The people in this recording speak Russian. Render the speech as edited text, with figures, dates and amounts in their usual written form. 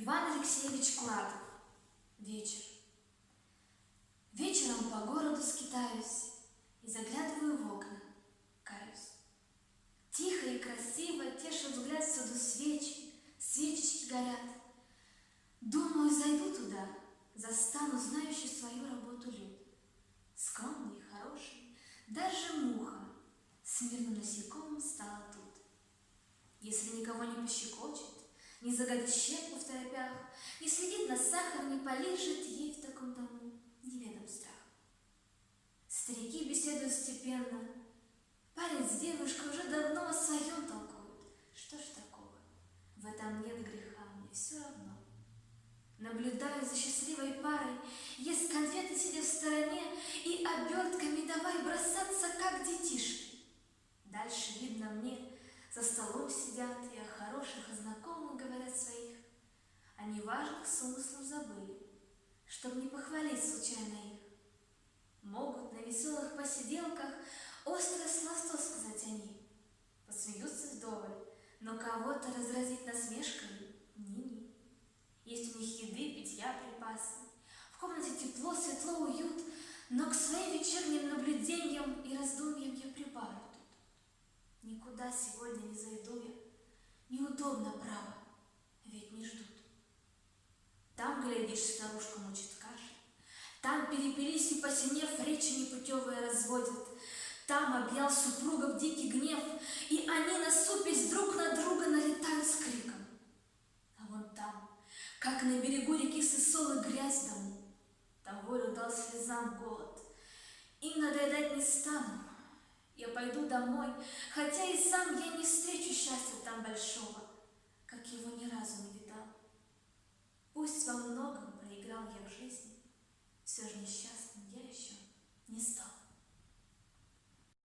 Иван Алексеевич Кладов. Вечер. Вечером по городу скитаюсь и заглядываю в окна, каюсь. Тихо и красиво тешат взгляд всюду свечи, свечечки горят. Думаю, зайду туда, застану знающий свою работу люд. Скромный и хороший, даже муха с мирным насекомым стала тут. Если никого не пощекочет, не загадит щепку в торопях, не следит на сахар, не полижет, ей в таком дому неведом страх. Старики беседуют степенно, парень с девушкой уже давно о своем толкуют. Что ж такого? В этом нет греха, мне все равно. Наблюдаю за счастливой парой, ест конфеты, сидя в стороне, и обертками давай бросаться, как детишки. Дальше видно мне, за столом сидят и о хороших и знакомых говорят своих. О неважных смыслах забыли, чтоб не похвалить случайно их. Могут на веселых посиделках острое словцо сказать они. Посмеются вдоволь, но кого-то разразить насмешкой ни-ни. Есть у них еды, питья, припасы. В комнате тепло, светло, уют, но к своим вечерним наблюдениям и раздумьям я прибавлю тут. Никуда сегодня не зайду я, неудобно, право, ведь не ждут. Там, глядишь, старушка мучит кашей, там перепились и, посинев, речи непутевые разводят, там объял супругов дикий гнев, и они, насупясь, друг на друга налетают с криком. А вон там, как на берегу реки Сысолы грязь дому, там волю дал слезам голод. Им надоедать не стану, я пойду домой, хотя и сам я не встречу счастья там большого, как его ни разу не видал. Пусть во многом проиграл я в жизни, все же несчастным я еще